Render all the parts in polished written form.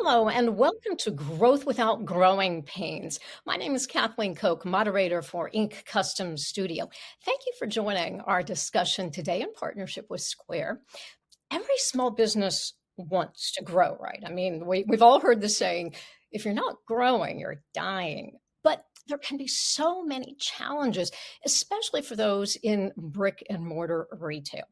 Hello, and welcome to Growth Without Growing Pains. My name is Kathleen Koch, moderator for Inc. Custom Studio. Thank you for joining our discussion today in partnership with Square. Every small business wants to grow, right? I mean, we've all heard the saying, if you're not growing, you're dying. But there can be so many challenges, especially for those in brick and mortar retail.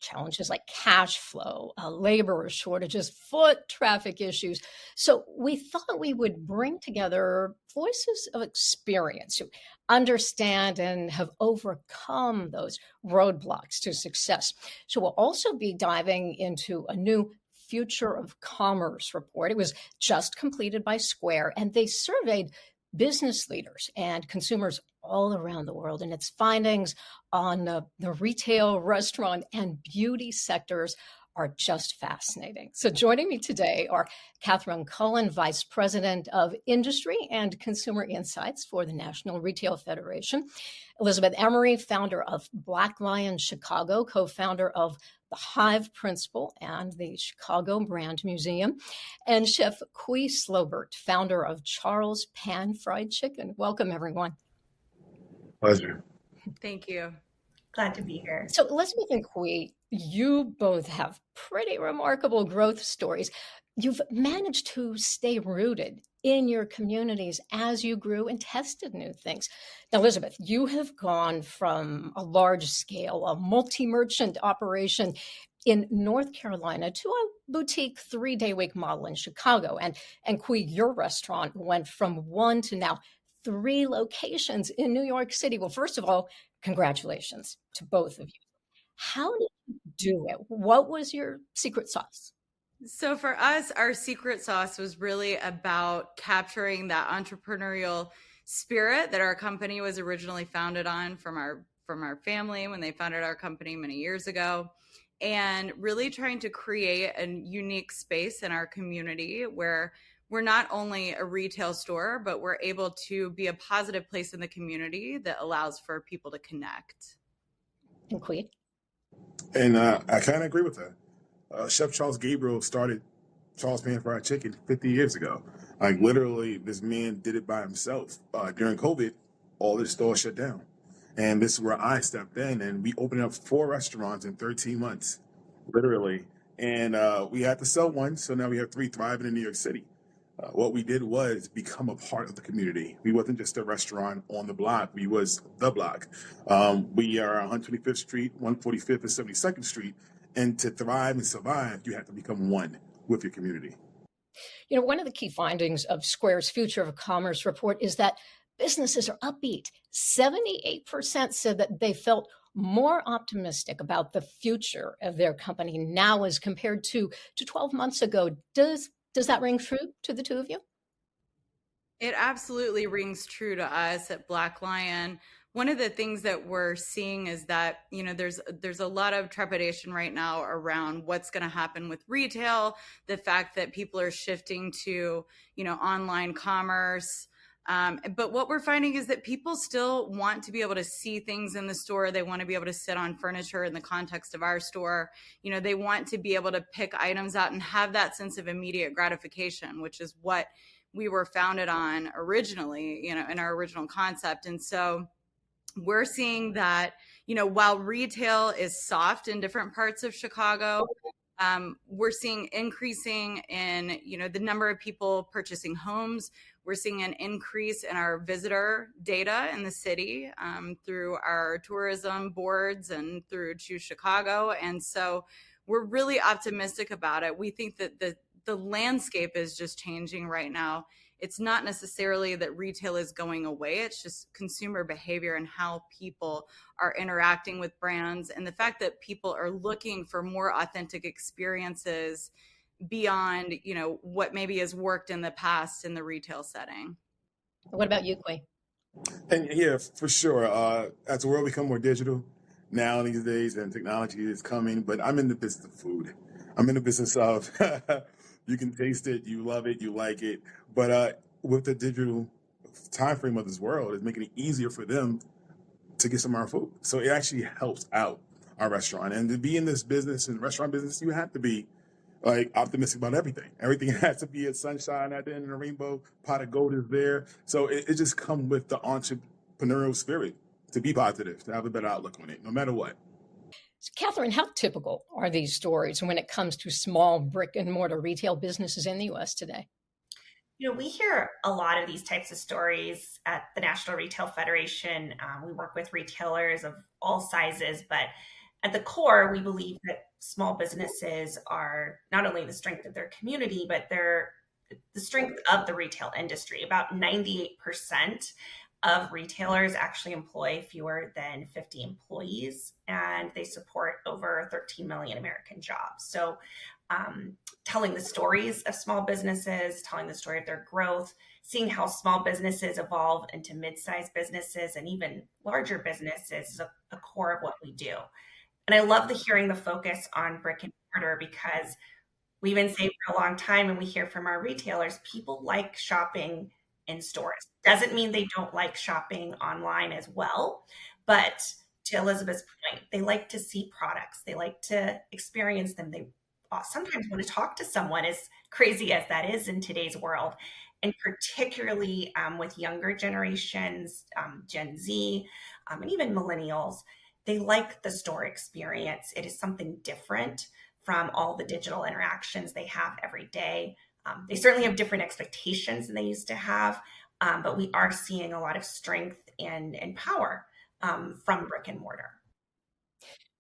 Challenges like cash flow, labor shortages, foot traffic issues. So we thought we would bring together voices of experience who understand and have overcome those roadblocks to success. So we'll also be diving into a new Future of Commerce report. It was just completed by Square, and they surveyed business leaders and consumers all around the world. And its findings on the retail, restaurant, and beauty sectors are just fascinating. So joining me today are Catherine Cullen, Vice President of Industry and Consumer Insights for the National Retail Federation, Elizabeth Emery, founder of Black Lion Chicago, co-founder of the Hive Principle and the Chicago Brand Museum, and Chef Kui Slobert, founder of Charles Pan Fried Chicken. Welcome, everyone. Pleasure. Thank you. Glad to be here. So Elizabeth and Kui, you both have pretty remarkable growth stories. You've managed to stay rooted in your communities as you grew and tested new things. Now, Elizabeth, you have gone from a large scale, a multi-merchant operation in North Carolina to a boutique 3-day week model in Chicago. And Kui, your restaurant went from one to now 3 locations in New York City. Well, first of all, congratulations to both of you. How did you do it? What was your secret sauce? So for us, our secret sauce was really about capturing that entrepreneurial spirit that our company was originally founded on from our family when they founded our company many years ago, and really trying to create a unique space in our community where we're not only a retail store, but we're able to be a positive place in the community that allows for people to connect. And Kui? And I kind of agree with that. Chef Charles Gabriel started Charles Pan Fried Chicken 50 years ago. Like literally, this man did it by himself. During COVID, all his stores shut down. And this is where I stepped in, and we opened up 4 restaurants in 13 months, literally. And we had to sell one, so now we have 3 thriving in New York City. What we did was become a part of the community. We wasn't just a restaurant on the block. We was the block. We are 125th Street, 145th, and 72nd Street. And to thrive and survive, you have to become one with your community. You know, one of the key findings of Square's Future of Commerce report is that businesses are upbeat. 78% said that they felt more optimistic about the future of their company now as compared to 12 months ago. Does that ring true to the two of you? It absolutely rings true to us at Black Lion. One of the things that we're seeing is that, there's a lot of trepidation right now around what's going to happen with retail, the fact that people are shifting to, online commerce. But what we're finding is that people still want to be able to see things in the store. They want to be able to sit on furniture in the context of our store. They want to be able to pick items out and have that sense of immediate gratification, which is what we were founded on originally, in our original concept. And so we're seeing that, while retail is soft in different parts of Chicago, we're seeing increasing in, the number of people purchasing homes. We're seeing an increase in our visitor data in the city through our tourism boards and through Choose Chicago. And so we're really optimistic about it. We think that the landscape is just changing right now. It's not necessarily that retail is going away. It's just consumer behavior and how people are interacting with brands, and the fact that people are looking for more authentic experiences beyond, what maybe has worked in the past in the retail setting. What about you, Kui? And yeah, for sure. As the world become more digital now these days, and technology is coming, but I'm in the business of food. I'm in the business of you can taste it, you love it, you like it. But with the digital time frame of this world, it's making it easier for them to get some of our food. So it actually helps out our restaurant. And to be in this business, in the restaurant business, you have to be like optimistic about everything. Everything has to be a sunshine at the end of the rainbow. Pot of gold is there. So it just comes with the entrepreneurial spirit to be positive, to have a better outlook on it, no matter what. So, Catherine, how typical are these stories when it comes to small brick and mortar retail businesses in the US today? We hear a lot of these types of stories at the National Retail Federation. We work with retailers of all sizes, but at the core, we believe that small businesses are not only the strength of their community, but they're the strength of the retail industry. About 98% of retailers actually employ fewer than 50 employees, and they support over 13 million American jobs. So, telling the stories of small businesses, telling the story of their growth, seeing how small businesses evolve into mid-sized businesses and even larger businesses is a core of what we do. And I love the hearing the focus on brick and mortar because we've been saying for a long time, and we hear from our retailers, people like shopping in stores. Doesn't mean they don't like shopping online as well, but to Elizabeth's point, they like to see products, they like to experience them. They sometimes want to talk to someone, as crazy as that is in today's world. And particularly with younger generations, Gen Z, and even millennials, they like the store experience. It is something different from all the digital interactions they have every day. They certainly have different expectations than they used to have, but we are seeing a lot of strength and power from brick and mortar.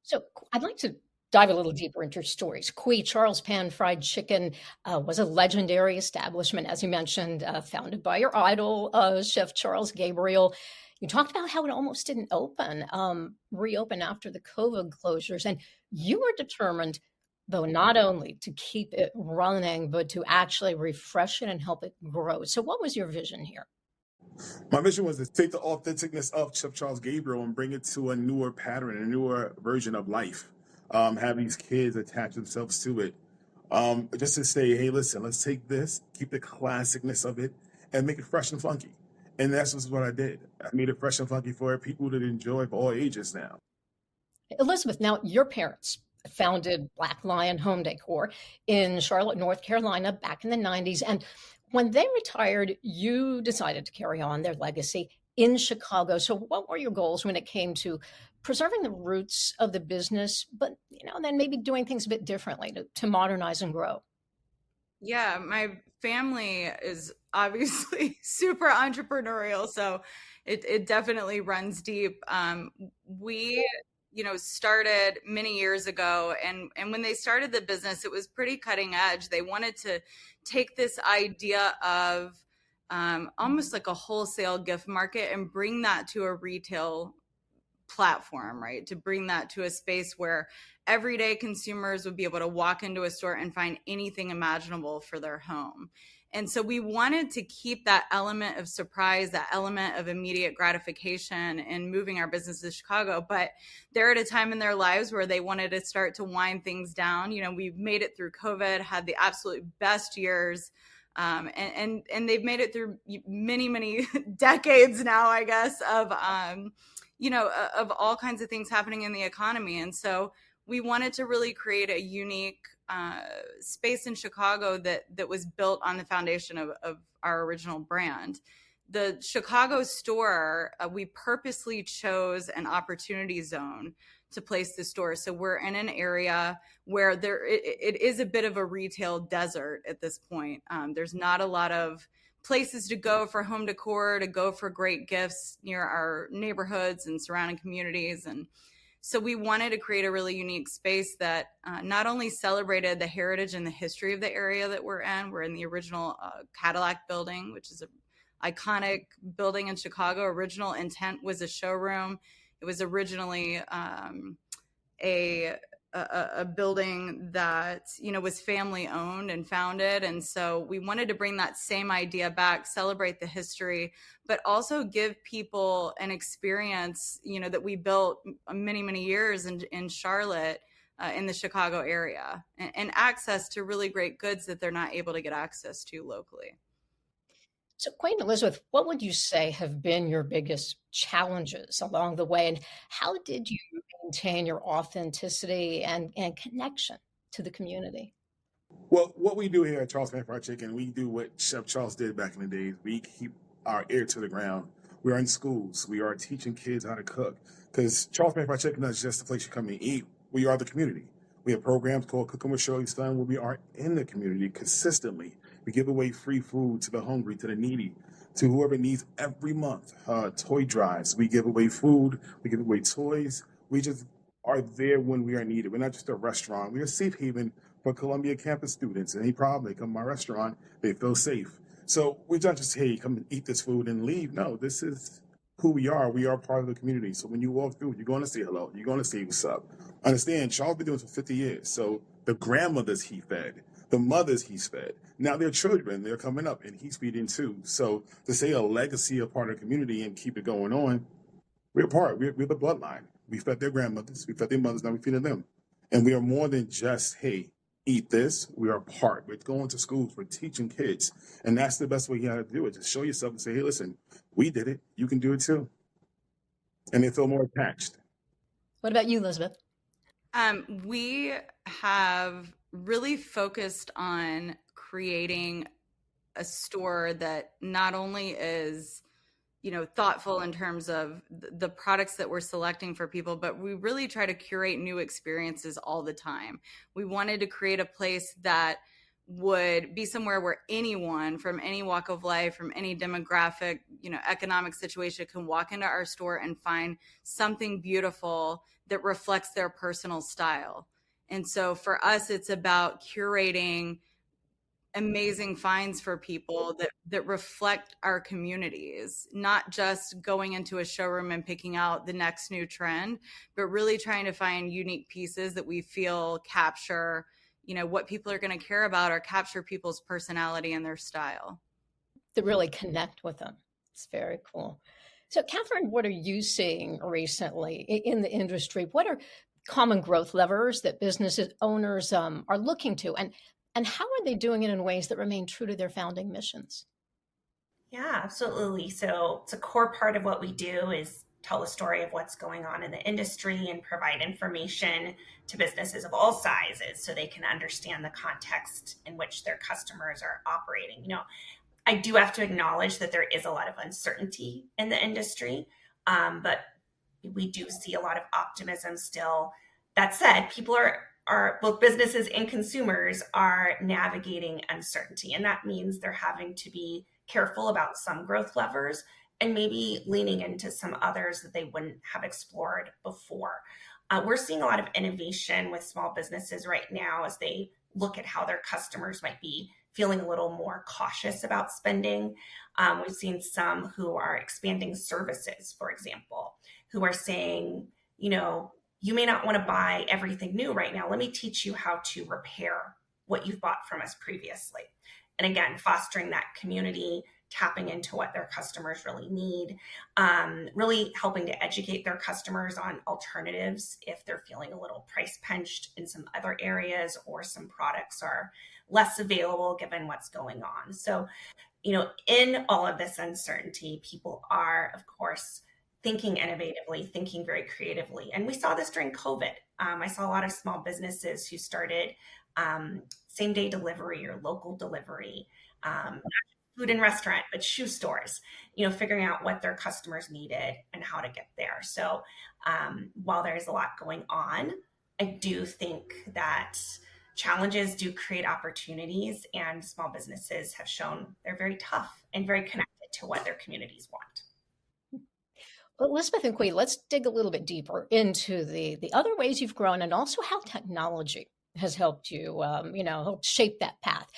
So I'd like to dive a little deeper into your stories. Kui Charles Pan Fried Chicken was a legendary establishment, as you mentioned, founded by your idol, Chef Charles Gabriel. You talked about how it almost didn't reopen after the COVID closures, and you were determined, though, not only to keep it running, but to actually refresh it and help it grow. So, what was your vision here? My vision was to take the authenticness of Chef Charles Gabriel and bring it to a newer pattern, a newer version of life. Have these kids attach themselves to it. Just to say, hey, listen, let's take this, keep the classicness of it, and make it fresh and funky. And that's just what I did. I made it fresh and funky for people to enjoy for all ages now. Elizabeth, now your parents founded Black Lion Home Decor in Charlotte, North Carolina back in the 90s. And when they retired, you decided to carry on their legacy in Chicago. So what were your goals when it came to preserving the roots of the business, but then maybe doing things a bit differently to modernize and grow? Yeah, my family is obviously super entrepreneurial, so it definitely runs deep. We, started many years ago, and when they started the business, it was pretty cutting edge. They wanted to take this idea of almost like a wholesale gift market and bring that to a retail platform, right? To bring that to a space where everyday consumers would be able to walk into a store and find anything imaginable for their home. And so we wanted to keep that element of surprise, that element of immediate gratification in moving our business to Chicago. But they're at a time in their lives where they wanted to start to wind things down. We've made it through COVID, had the absolute best years. And they've made it through many decades now, I guess, of all kinds of things happening in the economy. And so we wanted to really create a unique space in Chicago that was built on the foundation of our original brand. The Chicago store, we purposely chose an opportunity zone to place the store. So we're in an area where it is a bit of a retail desert at this point. There's not a lot of places to go for home decor, to go for great gifts near our neighborhoods and surrounding communities. And so we wanted to create a really unique space that not only celebrated the heritage and the history of the area that we're in. We're in the original Cadillac building, which is an iconic building in Chicago. Original intent was a showroom. It was originally a building that was family owned and founded, and so we wanted to bring that same idea back, celebrate the history, but also give people an experience that we built many years in Charlotte, in the Chicago area, and access to really great goods that they're not able to get access to locally. So, Queen Elizabeth, what would you say have been your biggest challenges along the way, and how did you maintain your authenticity and connection to the community? Well, what we do here at Charles Man Fried Chicken, we do what Chef Charles did back in the days. We keep our ear to the ground. We are in schools. We are teaching kids how to cook. Because Charles Man Fried Chicken is just a place you come and eat. We are the community. We have programs called Cooking with Shirley's Son where we are in the community consistently. We give away free food to the hungry, to the needy, to whoever needs every month. Toy drives. We give away food. We give away toys. We just are there when we are needed. We're not just a restaurant. We're a safe haven for Columbia campus students. Any problem, they come to my restaurant, they feel safe. So we're not just, hey, come and eat this food and leave. No, this is who we are. We are part of the community. So when you walk through, you're going to say hello. You're going to say what's up. Understand, Charles been doing this for 50 years. So the grandmothers he fed, the mothers he's fed. Now their children, they're coming up and he's feeding too. So to say a legacy of part of the community and keep it going on, we're part. We're the bloodline. We fed their grandmothers. We fed their mothers. Now we feeding them. And we are more than just, hey, eat this. We are part. We're going to schools. We're teaching kids. And that's the best way you have to do it. Just show yourself and say, hey, listen, we did it. You can do it too. And they feel more attached. What about you, Elizabeth? We have really focused on creating a store that not only is, thoughtful in terms of the products that we're selecting for people, but we really try to curate new experiences all the time. We wanted to create a place that would be somewhere where anyone from any walk of life, from any demographic, economic situation can walk into our store and find something beautiful that reflects their personal style. And so for us, it's about curating amazing finds for people that reflect our communities, not just going into a showroom and picking out the next new trend, but really trying to find unique pieces that we feel capture, what people are going to care about or capture people's personality and their style. To really connect with them. It's very cool. So, Catherine, what are you seeing recently in the industry? What are common growth levers that business owners are looking to, and how are they doing it in ways that remain true to their founding missions? Yeah, absolutely. So it's a core part of what we do is tell the story of what's going on in the industry and provide information to businesses of all sizes so they can understand the context in which their customers are operating. I do have to acknowledge that there is a lot of uncertainty in the industry, but we do see a lot of optimism still. That said, people are both businesses and consumers are navigating uncertainty, and that means they're having to be careful about some growth levers and maybe leaning into some others that they wouldn't have explored before. We're seeing a lot of innovation with small businesses right now as they look at how their customers might be feeling a little more cautious about spending. We've seen some who are expanding services, for example, who are saying, you may not want to buy everything new right now. Let me teach you how to repair what you've bought from us previously. And again, fostering that community, tapping into what their customers really need, really helping to educate their customers on alternatives if they're feeling a little price pinched in some other areas or some products are less available given what's going on. So, in all of this uncertainty, people are, of course, thinking innovatively, thinking very creatively. And we saw this during COVID. I saw a lot of small businesses who started same day delivery or local delivery, not food and restaurant, but shoe stores, figuring out what their customers needed and how to get there. So while there's a lot going on, I do think that challenges do create opportunities, and small businesses have shown they're very tough and very connected to what their communities want. Well, Elizabeth and Qui, let's dig a little bit deeper into the other ways you've grown and also how technology has helped you, help shape that path.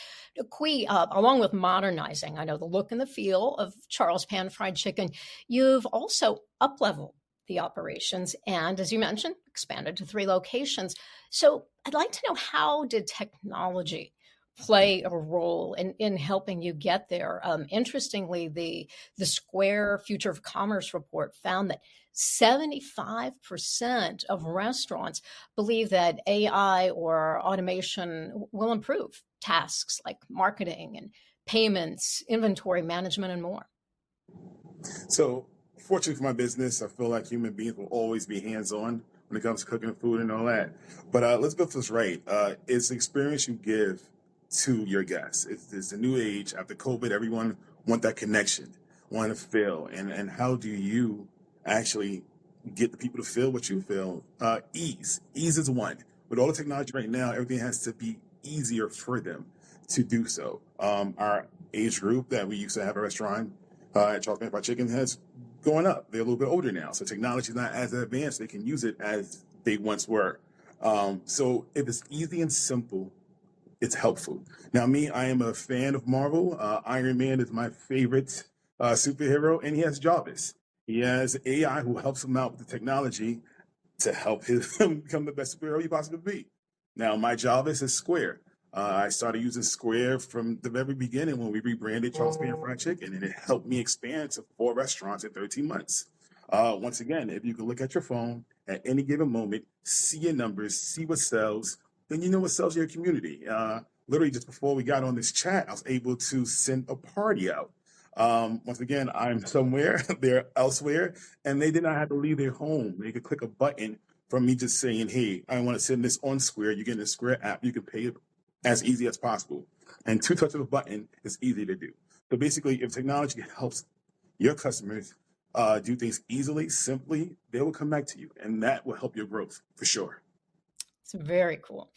Qui, along with modernizing, I know the look and the feel of Charles Pan Fried Chicken, you've also up-leveled the operations and, as you mentioned, expanded to 3 locations. So I'd like to know, how did technology play a role in helping you get there? Interestingly, the Square Future of Commerce report found that 75% of restaurants believe that AI or automation will improve tasks like marketing and payments, inventory management, and more. So, fortunately for my business, I feel like human beings will always be hands-on when it comes to cooking food and all that. But Elizabeth was right. It's the experience you give to your guests. It's a new age after COVID. Everyone want that connection, want to feel, and how do you actually get the people to feel what you feel? Ease is one. With all the technology right now, everything has to be easier for them to do so. Our age group that we used to have a restaurant at Charles Fried Chicken has going up. They're a little bit older now, so technology is not as advanced. They can use it as they once were. So if it's easy and simple, it's helpful. Now, me, I am a fan of Marvel. Iron Man is my favorite superhero, and he has Jarvis. He has AI who helps him out with the technology to help him become the best superhero he possibly be. Now, my Jarvis is Square. I started using Square from the very beginning when we rebranded Charles Pan Fried Chicken, and it helped me expand to 4 restaurants in 13 months. Once again, if you can look at your phone at any given moment, see your numbers, see what sells, then you know what sells in your community. Literally, just before we got on this chat, I was able to send a party out. Once again, I'm somewhere, they're elsewhere, and they did not have to leave their home. They could click a button from me just saying, hey, I want to send this on Square. You get in the Square app, you can pay it as easy as possible. And two touches of a button is easy to do. So basically, if technology helps your customers do things easily, simply, they will come back to you, and that will help your growth for sure. It's very cool.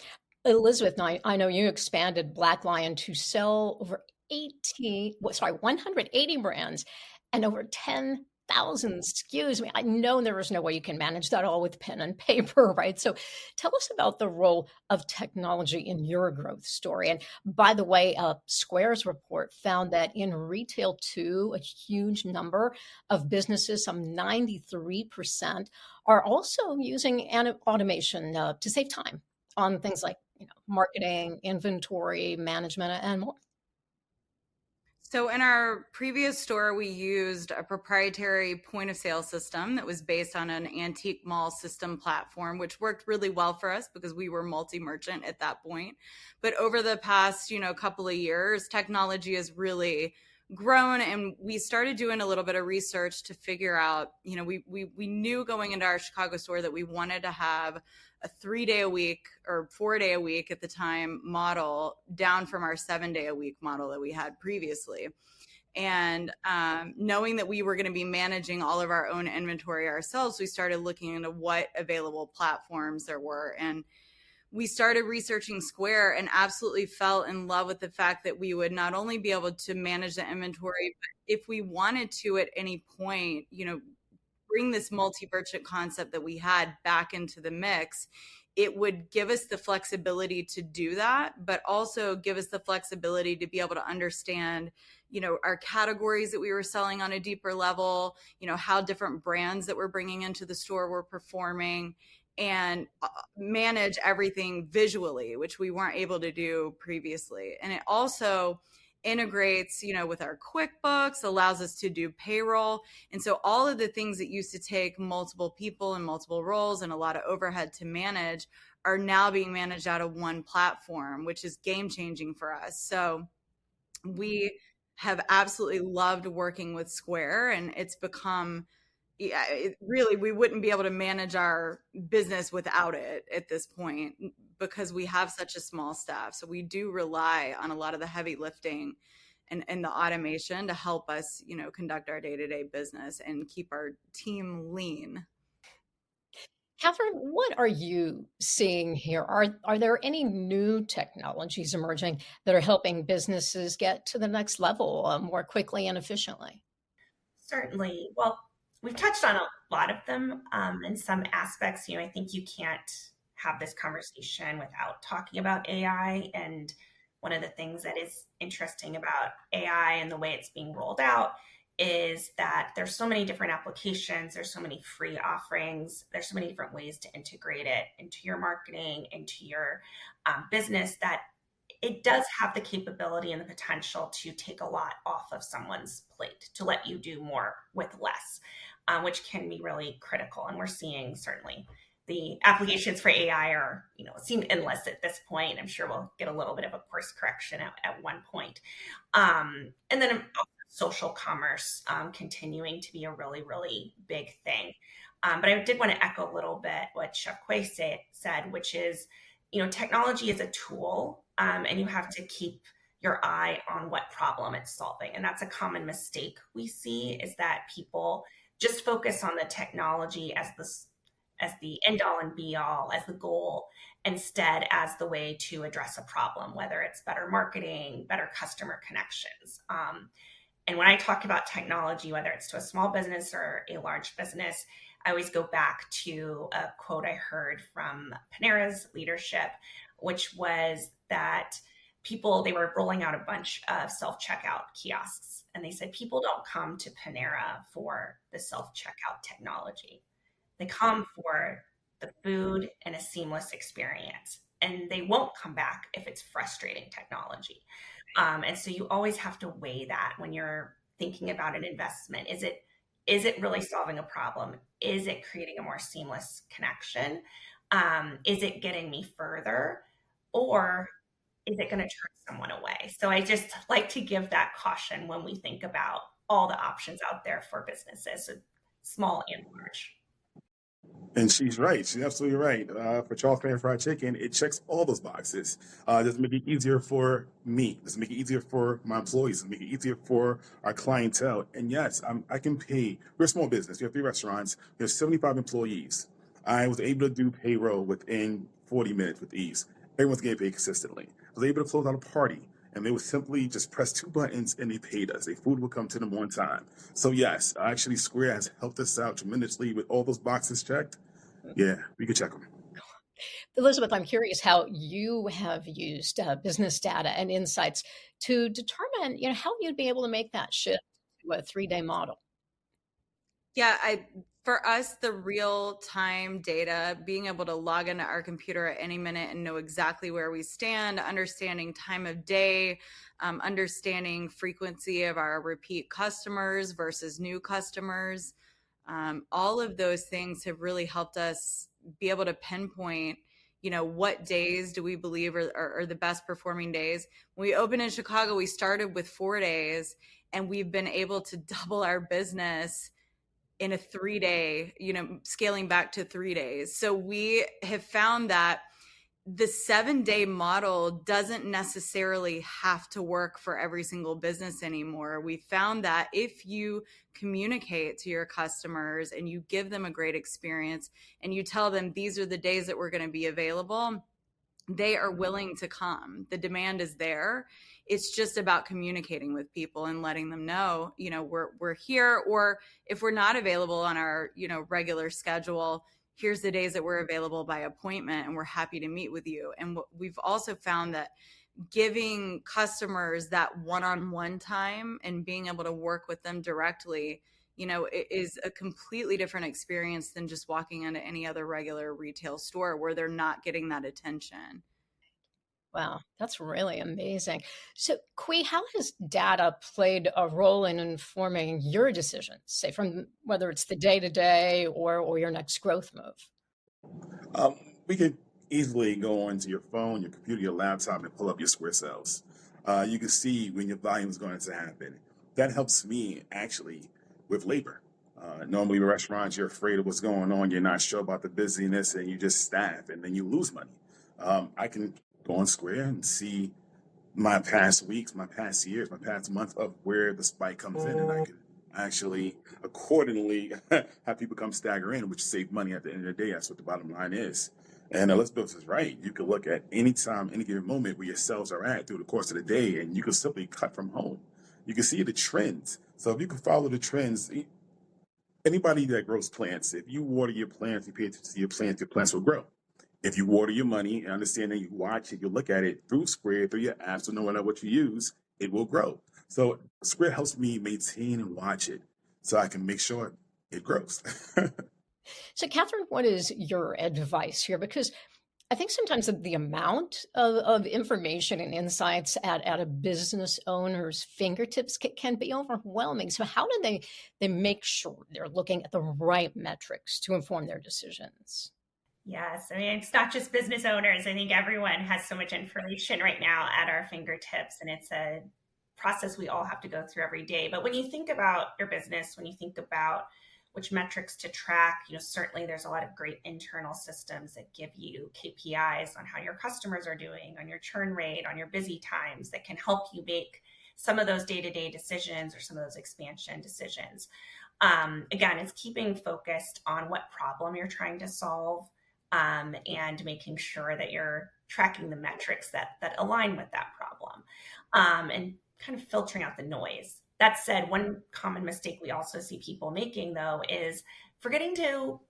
Elizabeth, I know you expanded Black Lion to sell over 180 brands and over 10,000 SKUs. I mean, I know there is no way you can manage that all with pen and paper, right? So tell us about the role of technology in your growth story. And by the way, Square's report found that in retail too, a huge number of businesses, some 93%, are also using automation to save time on things like marketing, inventory management, and more. So in our previous store, we used a proprietary point of sale system that was based on an antique mall system platform, which worked really well for us because we were multi-merchant at that point. But over the past, couple of years, technology has really grown, and we started doing a little bit of research to figure out, we knew going into our Chicago store that we wanted to have a 3-day a week or 4-day a week at the time model down from our 7-day a week model that we had previously. And knowing that we were going to be managing all of our own inventory ourselves, we started looking into what available platforms there were. And we started researching Square and absolutely fell in love with the fact that we would not only be able to manage the inventory, but if we wanted to at any point, bring this multi-merchant concept that we had back into the mix, it would give us the flexibility to do that, but also give us the flexibility to be able to understand, our categories that we were selling on a deeper level, how different brands that we're bringing into the store were performing, and manage everything visually, which we weren't able to do previously. And it also integrates, with our QuickBooks, allows us to do payroll. And so all of the things that used to take multiple people and multiple roles and a lot of overhead to manage are now being managed out of one platform, which is game changing for us. So we have absolutely loved working with Square, and it's become really, we wouldn't be able to manage our business without it at this point because we have such a small staff. So we do rely on a lot of the heavy lifting and the automation to help us, conduct our day-to-day business and keep our team lean. Catherine, what are you seeing here? Are there any new technologies emerging that are helping businesses get to the next level more quickly and efficiently? Certainly. Well, we've touched on a lot of them in some aspects. I think you can't have this conversation without talking about AI. And one of the things that is interesting about AI and the way it's being rolled out is that there's so many different applications, there's so many free offerings, there's so many different ways to integrate it into your marketing, into your business, that it does have the capability and the potential to take a lot off of someone's plate, to let you do more with less, which can be really critical. And we're seeing certainly the applications for AI are, seem endless at this point. I'm sure we'll get a little bit of a course correction at one point. And then social commerce continuing to be a really, really big thing. But I did want to echo a little bit what Chef Quay said, which is, technology is a tool, and you have to keep your eye on what problem it's solving. And that's a common mistake we see, is that people just focus on the technology as the end all and be all, as the goal, instead as the way to address a problem, whether it's better marketing, better customer connections. And when I talk about technology, whether it's to a small business or a large business, I always go back to a quote I heard from Panera's leadership, which was that they were rolling out a bunch of self-checkout kiosks. And they said, people don't come to Panera for the self-checkout technology. They come for the food and a seamless experience. And they won't come back if it's frustrating technology. And so you always have to weigh that when you're thinking about an investment. Is it really solving a problem? Is it creating a more seamless connection? Is it getting me further? Or is it going to turn someone away? So I just like to give that caution when we think about all the options out there for businesses, so small and large. And she's right. She's absolutely right. For Charles Pan Fried Chicken, it checks all those boxes. Does it make it easier for me? Does it make it easier for my employees? Does it make it easier for our clientele? And yes, I can pay. We're a small business. We have 3 restaurants. We have 75 employees. I was able to do payroll within 40 minutes with ease. Everyone's getting paid consistently. I was able to close out a party, and they would simply just press 2 buttons and they paid us. Their food would come to them on time. So yes, actually Square has helped us out tremendously with all those boxes checked. Yeah, we could check them. Elizabeth, I'm curious how you have used business data and insights to determine, how you'd be able to make that shift to a 3-day model. Yeah, for us, the real time data, being able to log into our computer at any minute and know exactly where we stand, understanding time of day, understanding frequency of our repeat customers versus new customers. All of those things have really helped us be able to pinpoint, what days do we believe are the best performing days. When we opened in Chicago, we started with 4 days, and we've been able to double our business in a 3-day, scaling back to 3 days. So we have found that the 7-day model doesn't necessarily have to work for every single business anymore. We found that if you communicate to your customers and you give them a great experience and you tell them these are the days that we're going to be available, they are willing to come. The demand is there. It's just about communicating with people and letting them know, we're here, or if we're not available on our, regular schedule, here's the days that we're available by appointment and we're happy to meet with you. And we've also found that giving customers that one-on-one time and being able to work with them directly, it is a completely different experience than just walking into any other regular retail store where they're not getting that attention. Wow, that's really amazing. So, Kui, how has data played a role in informing your decisions, say from whether it's the day to day or your next growth move? Um, we could easily go onto your phone, your computer, your laptop, and pull up your Square sales. You can see when your volume is going to happen. That helps me actually with labor. Normally, with restaurants, you're afraid of what's going on. You're not sure about the busyness, and you just staff, and then you lose money. I can go on Square and see my past weeks, my past years, my past month of where the spike comes in, and I can actually accordingly have people come stagger in, which save money at the end of the day. That's what the bottom line is. And Elizabeth is right. You can look at any time, any given moment where your sales are at through the course of the day, and you can simply cut from home. You can see the trends. So if you can follow the trends, anybody that grows plants, if you water your plants, you pay attention to your plants will grow. If you water your money and understand that you watch it, you look at it through Square, through your apps, so no matter what you use, it will grow. So Square helps me maintain and watch it so I can make sure it grows. So, Catherine, what is your advice here? Because I think sometimes the amount of information and insights at a business owner's fingertips can be overwhelming. So how do they make sure they're looking at the right metrics to inform their decisions? Yes, I mean, it's not just business owners. I think everyone has so much information right now at our fingertips, and it's a process we all have to go through every day. But when you think about your business, when you think about which metrics to track. Certainly there's a lot of great internal systems that give you KPIs on how your customers are doing, on your churn rate, on your busy times, that can help you make some of those day-to-day decisions or some of those expansion decisions. Again, it's keeping focused on what problem you're trying to solve, and making sure that you're tracking the metrics that align with that problem, and kind of filtering out the noise. That said, one common mistake we also see people making, though, is forgetting to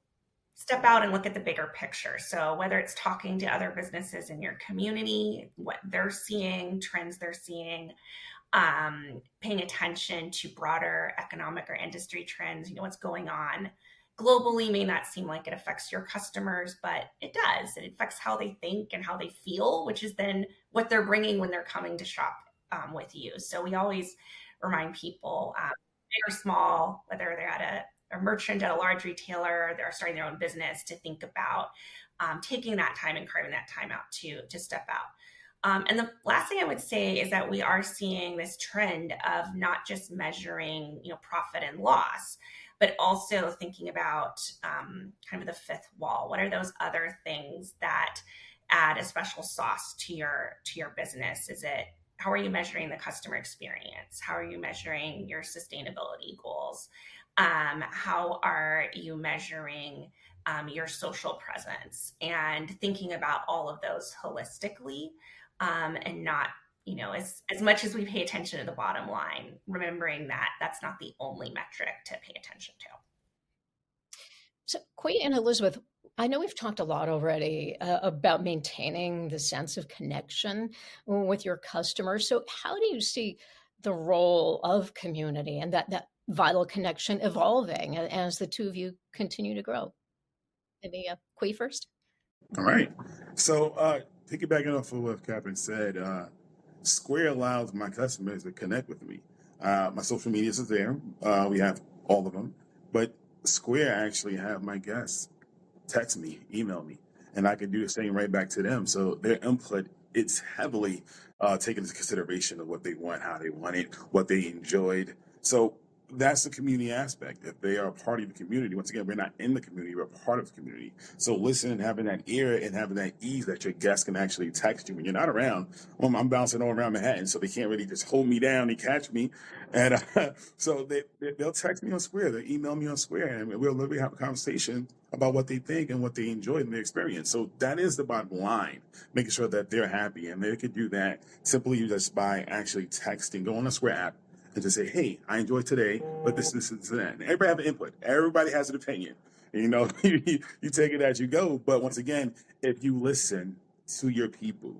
step out and look at the bigger picture. So whether it's talking to other businesses in your community, what they're seeing, trends they're seeing, paying attention to broader economic or industry trends, what's going on globally may not seem like it affects your customers, but it does. It affects how they think and how they feel, which is then what they're bringing when they're coming to shop with you. So we always remind people, big or small, whether they're at a merchant at a large retailer, they're starting their own business, to think about taking that time and carving that time out to step out. And the last thing I would say is that we are seeing this trend of not just measuring, profit and loss, but also thinking about kind of the fifth wall. What are those other things that add a special sauce to your business? Is it, how are you measuring the customer experience? How are you measuring your sustainability goals? How are you measuring your social presence? And thinking about all of those holistically, and not, as much as we pay attention to the bottom line, remembering that that's not the only metric to pay attention to. So, Quay and Elizabeth, I know we've talked a lot already about maintaining the sense of connection with your customers. So, how do you see the role of community and that vital connection evolving as the two of you continue to grow? Maybe Quay first. All right. So, piggybacking off of what Catherine said, Square allows my customers to connect with me. My social medias are there. We have all of them. But Square actually have my guests text me, email me, and I can do the same right back to them. So their input, it's heavily taken into consideration of what they want, how they want it, what they enjoyed. So that's the community aspect. If they are a part of the community, once again, we're not in the community, we're a part of the community. So listening, having that ear and having that ease that your guests can actually text you when you're not around. Well, I'm bouncing all around Manhattan, so they can't really just hold me down and catch me. And so they'll text me on Square, they'll email me on Square, and we'll literally have a conversation about what they think and what they enjoyed in their experience. So that is the bottom line, making sure that they're happy. And they could do that simply just by actually texting, go on the Square app, and to say, hey, I enjoyed today, but this, and that. And everybody have an input. Everybody has an opinion. You take it as you go. But once again, if you listen to your people,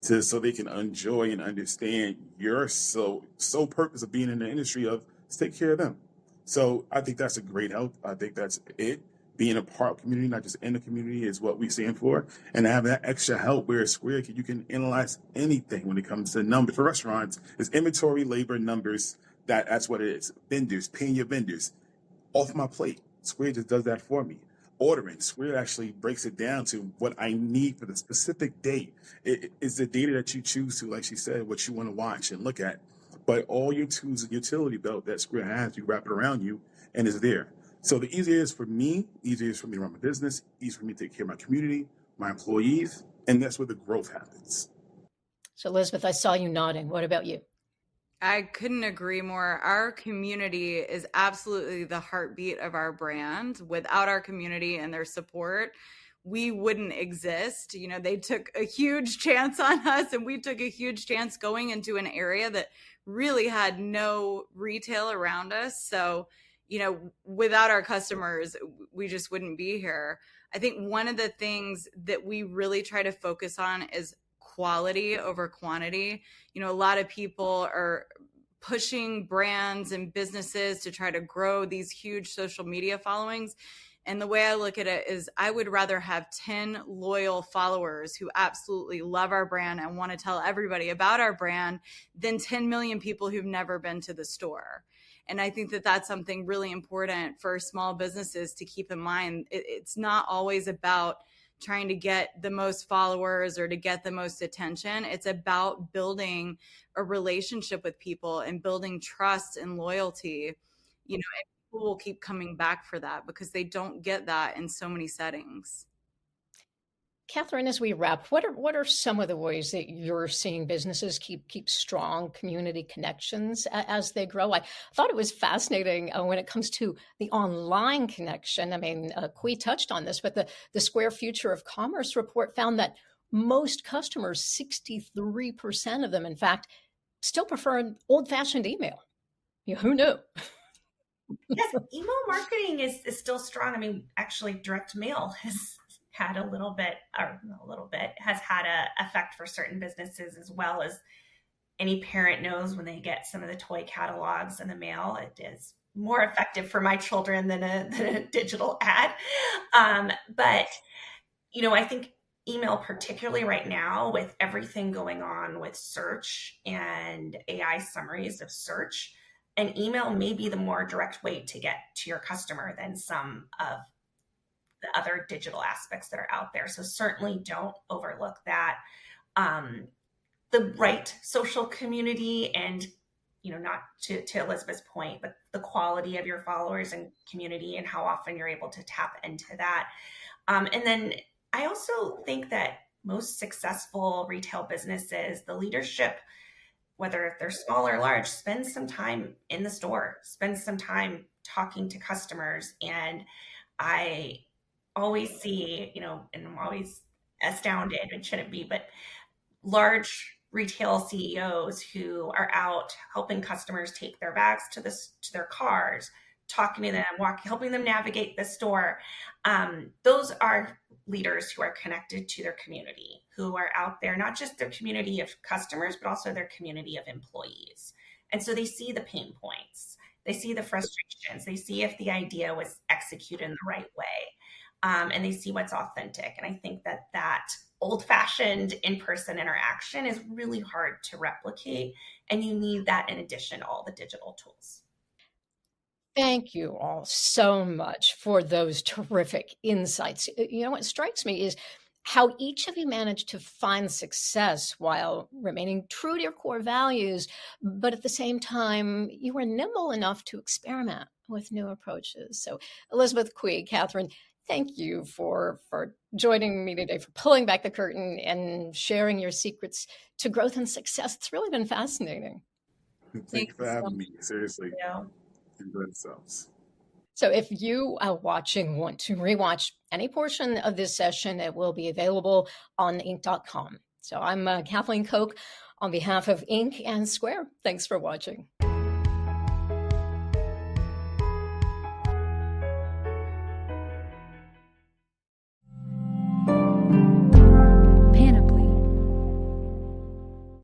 so they can enjoy and understand your sole purpose of being in the industry of take care of them. So I think that's a great help. I think that's it. Being a part of community, not just in the community, is what we stand for. And having that extra help where Square, you can analyze anything when it comes to numbers. For restaurants, it's inventory, labor, numbers. That's what it is. Vendors, paying your vendors. Off my plate. Square just does that for me. Ordering, Square actually breaks it down to what I need for the specific day. It's the data that you choose to, like she said, what you want to watch and look at. But all your tools and utility belt that Square has, you wrap it around you, and it's there. So the easier it is for me to run my business, easier for me to take care of my community, my employees, and that's where the growth happens. So, Elizabeth, I saw you nodding. What about you? I couldn't agree more. Our community is absolutely the heartbeat of our brand. Without our community and their support, we wouldn't exist. They took a huge chance on us, and we took a huge chance going into an area that really had no retail around us. So, without our customers, we just wouldn't be here. I think one of the things that we really try to focus on is quality over quantity. A lot of people are pushing brands and businesses to try to grow these huge social media followings. And the way I look at it is I would rather have 10 loyal followers who absolutely love our brand and want to tell everybody about our brand than 10 million people who've never been to the store. And I think that that's something really important for small businesses to keep in mind. It's not always about trying to get the most followers or to get the most attention. It's about building a relationship with people and building trust and loyalty. If people will keep coming back for that because they don't get that in so many settings. Catherine, as we wrap, what are some of the ways that you're seeing businesses keep strong community connections as they grow? I thought it was fascinating when it comes to the online connection. I mean, Kui touched on this, but the Square Future of Commerce report found that most customers, 63% of them, in fact, still prefer an old-fashioned email. Who knew? Yes, email marketing is still strong. I mean, actually, direct mail has had a little bit, or not a little bit, has had a effect for certain businesses, as well as any parent knows when they get some of the toy catalogs in the mail. It is more effective for my children than a digital ad. But I think email, particularly right now, with everything going on with search and AI summaries of search, an email may be the more direct way to get to your customer than some of the other digital aspects that are out there. So certainly don't overlook that. The right social community, and not to Elizabeth's point, but the quality of your followers and community and how often you're able to tap into that. And then I also think that most successful retail businesses, the leadership, whether they're small or large, spend some time in the store, spend some time talking to customers. And I always see, and I'm always astounded, it shouldn't be, but large retail CEOs who are out helping customers take their bags to their cars, talking to them, helping them navigate the store. Those are leaders who are connected to their community, who are out there, not just their community of customers, but also their community of employees. And so they see the pain points, they see the frustrations, they see if the idea was executed in the right way, and they see what's authentic. And I think that old-fashioned in-person interaction is really hard to replicate, and you need that in addition to all the digital tools. Thank you all so much for those terrific insights. What strikes me is how each of you managed to find success while remaining true to your core values, but at the same time, you were nimble enough to experiment with new approaches. So, Elizabeth, Kui, Catherine, thank you for joining me today, for pulling back the curtain and sharing your secrets to growth and success. It's really been fascinating. Thank you for having me. Seriously, Yeah. enjoy themselves. So if you are watching want to rewatch any portion of this session, it will be available on Inc.com. So I'm Kathleen Koch on behalf of Inc. and Square. Thanks for watching.